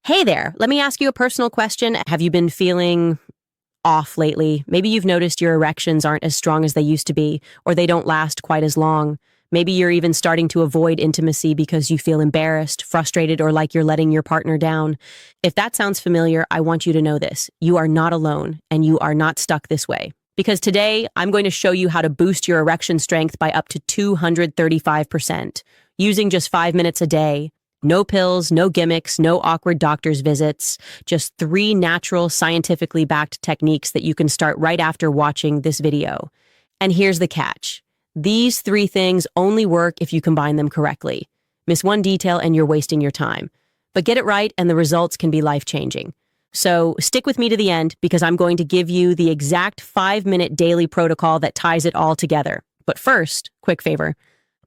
Hey there, let me ask you a personal question. Have you been feeling off lately? Maybe you've noticed your erections aren't as strong as they used to be, or they don't last quite as long. Maybe you're even starting to avoid intimacy because you feel embarrassed, frustrated, or like you're letting your partner down. If that sounds familiar, I want you to know this. You are not alone, and you are not stuck this way. Because today, I'm going to show you how to boost your erection strength by up to 235%, using just 5 minutes a day. No pills, no gimmicks, no awkward doctor's visits, just 3 natural, scientifically backed techniques that you can start right after watching this video. And here's the catch. These 3 things only work if you combine them correctly. Miss one detail and you're wasting your time. But get it right and the results can be life-changing. So stick with me to the end because I'm going to give you the exact 5-minute daily protocol that ties it all together. But first, quick favor.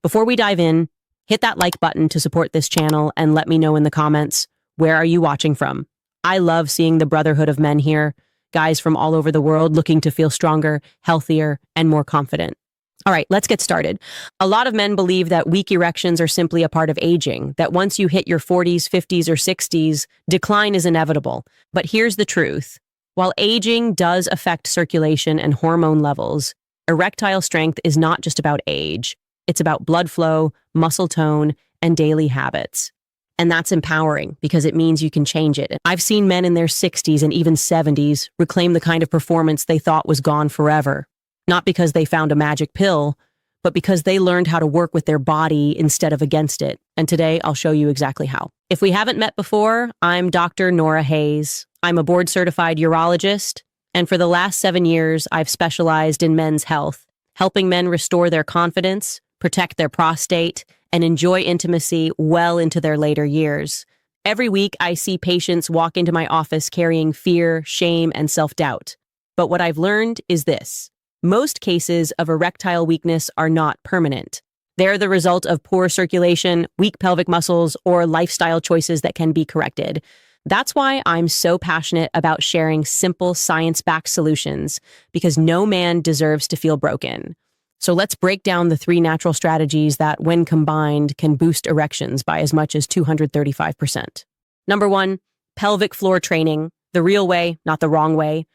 Before we dive in, hit that like button to support this channel and let me know in the comments, where are you watching from? I love seeing the brotherhood of men here, guys from all over the world looking to feel stronger, healthier, and more confident. All right, let's get started. A lot of men believe that weak erections are simply a part of aging, that once you hit your 40s, 50s, or 60s, decline is inevitable. But here's the truth. While aging does affect circulation and hormone levels, erectile strength is not just about age. It's about blood flow, muscle tone, and daily habits. And that's empowering because it means you can change it. I've seen men in their 60s and even 70s reclaim the kind of performance they thought was gone forever. Not because they found a magic pill, but because they learned how to work with their body instead of against it. And today, I'll show you exactly how. If we haven't met before, I'm Dr. Nora Hayes. I'm a board-certified urologist, and for the last 7 years, I've specialized in men's health, helping men restore their confidence, protect their prostate, and enjoy intimacy well into their later years. Every week, I see patients walk into my office carrying fear, shame, and self-doubt. But what I've learned is this. Most cases of erectile weakness are not permanent. They're the result of poor circulation, weak pelvic muscles, or lifestyle choices that can be corrected. That's why I'm so passionate about sharing simple science-backed solutions, because no man deserves to feel broken. So let's break down the 3 natural strategies that, when combined, can boost erections by as much as 235%. Number 1, pelvic floor training, the real way, not the wrong way.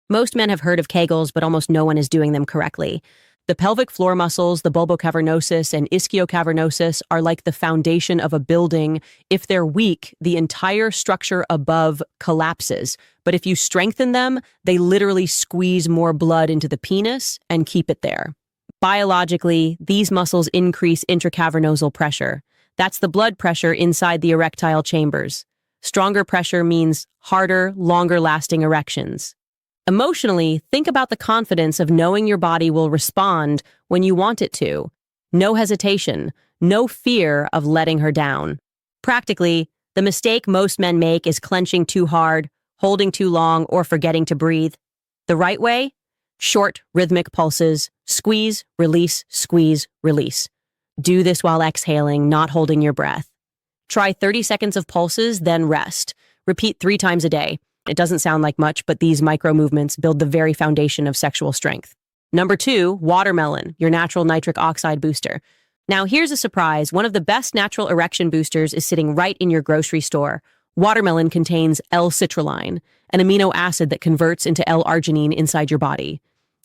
Most men have heard of Kegels, but almost no one is doing them correctly. The pelvic floor muscles, the bulbocavernosus and ischiocavernosus, are like the foundation of a building. If they're weak, the entire structure above collapses. But if you strengthen them, they literally squeeze more blood into the penis and keep it there. Biologically, these muscles increase intracavernosal pressure. That's the blood pressure inside the erectile chambers. Stronger pressure means harder, longer-lasting erections. Emotionally, think about the confidence of knowing your body will respond when you want it to. No hesitation, no fear of letting her down. Practically, the mistake most men make is clenching too hard, holding too long, or forgetting to breathe. The right way? Short, rhythmic pulses, squeeze, release, squeeze, release. Do this while exhaling, not holding your breath. Try 30 seconds of pulses, then rest. Repeat 3 times a day. It doesn't sound like much, but these micro movements build the very foundation of sexual strength. Number 2, watermelon, your natural nitric oxide booster. Now here's a surprise. One of the best natural erection boosters is sitting right in your grocery store. Watermelon contains L-citrulline, an amino acid that converts into L-arginine inside your body.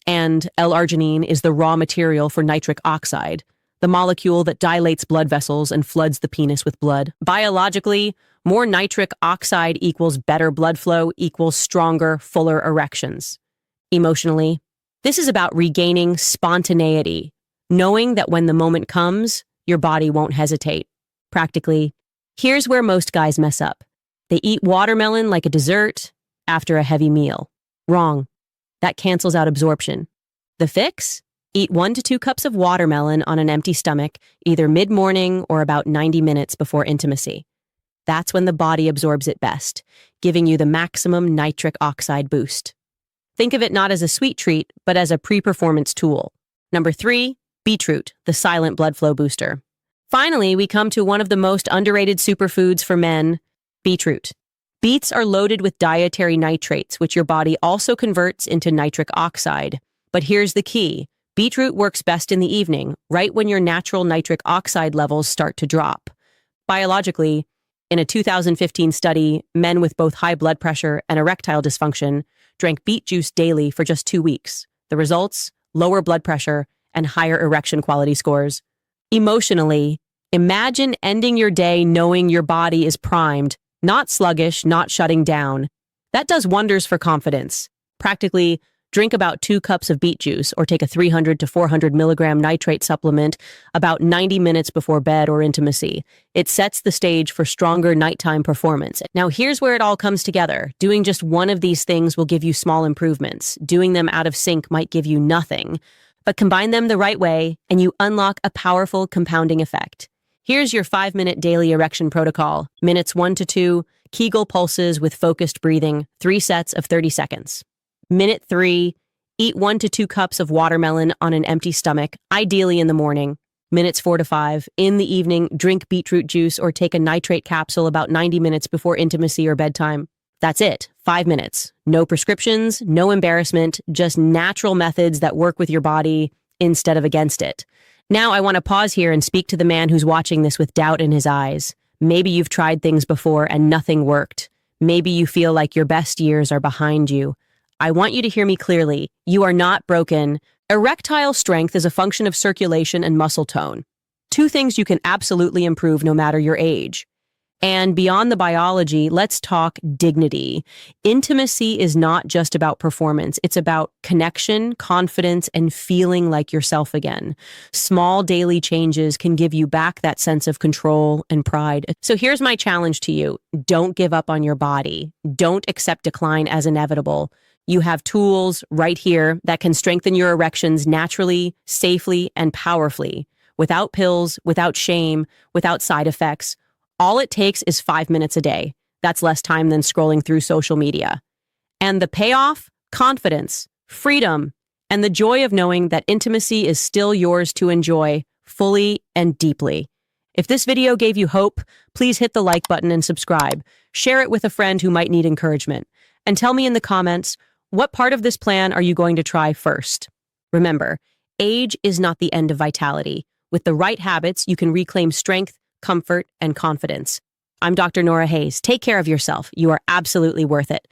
And L-arginine is the raw material for nitric oxide, the molecule that dilates blood vessels and floods the penis with blood. Biologically, more nitric oxide equals better blood flow equals stronger, fuller erections. Emotionally, this is about regaining spontaneity, knowing that when the moment comes, your body won't hesitate. Practically, here's where most guys mess up. They eat watermelon like a dessert after a heavy meal. Wrong. That cancels out absorption. The fix? Eat 1 to 2 cups of watermelon on an empty stomach, either mid-morning or about 90 minutes before intimacy. That's when the body absorbs it best, giving you the maximum nitric oxide boost. Think of it not as a sweet treat, but as a pre-performance tool. Number 3, beetroot, the silent blood flow booster. Finally, we come to one of the most underrated superfoods for men, beetroot. Beets are loaded with dietary nitrates, which your body also converts into nitric oxide. But here's the key. Beetroot works best in the evening, right when your natural nitric oxide levels start to drop. Biologically, In a 2015 study, men with both high blood pressure and erectile dysfunction drank beet juice daily for just 2 weeks. The results? Lower blood pressure and higher erection quality scores. Emotionally, imagine ending your day knowing your body is primed, not sluggish, not shutting down. That does wonders for confidence. Practically, drink about 2 cups of beet juice or take a 300 to 400 milligram nitrate supplement about 90 minutes before bed or intimacy. It sets the stage for stronger nighttime performance. Now, here's where it all comes together. Doing just one of these things will give you small improvements. Doing them out of sync might give you nothing. But combine them the right way, and you unlock a powerful compounding effect. Here's your 5-minute daily erection protocol. Minutes 1 to 2, Kegel pulses with focused breathing, 3 sets of 30 seconds. Minute 3, eat 1 to 2 cups of watermelon on an empty stomach, ideally in the morning. Minutes 4 to 5, in the evening, drink beetroot juice or take a nitrate capsule about 90 minutes before intimacy or bedtime. That's it, 5 minutes. No prescriptions, no embarrassment, just natural methods that work with your body instead of against it. Now I want to pause here and speak to the man who's watching this with doubt in his eyes. Maybe you've tried things before and nothing worked. Maybe you feel like your best years are behind you. I want you to hear me clearly. You are not broken. Erectile strength is a function of circulation and muscle tone. 2 things you can absolutely improve no matter your age. And beyond the biology, let's talk dignity. Intimacy is not just about performance. It's about connection, confidence, and feeling like yourself again. Small daily changes can give you back that sense of control and pride. So here's my challenge to you. Don't give up on your body. Don't accept decline as inevitable. You have tools right here that can strengthen your erections naturally, safely, and powerfully, without pills, without shame, without side effects. All it takes is 5 minutes a day. That's less time than scrolling through social media. And the payoff? Confidence, freedom, and the joy of knowing that intimacy is still yours to enjoy fully and deeply. If this video gave you hope, please hit the like button and subscribe. Share it with a friend who might need encouragement. And tell me in the comments, what part of this plan are you going to try first? Remember, age is not the end of vitality. With the right habits, you can reclaim strength, comfort, and confidence. I'm Dr. Nora Hayes. Take care of yourself. You are absolutely worth it.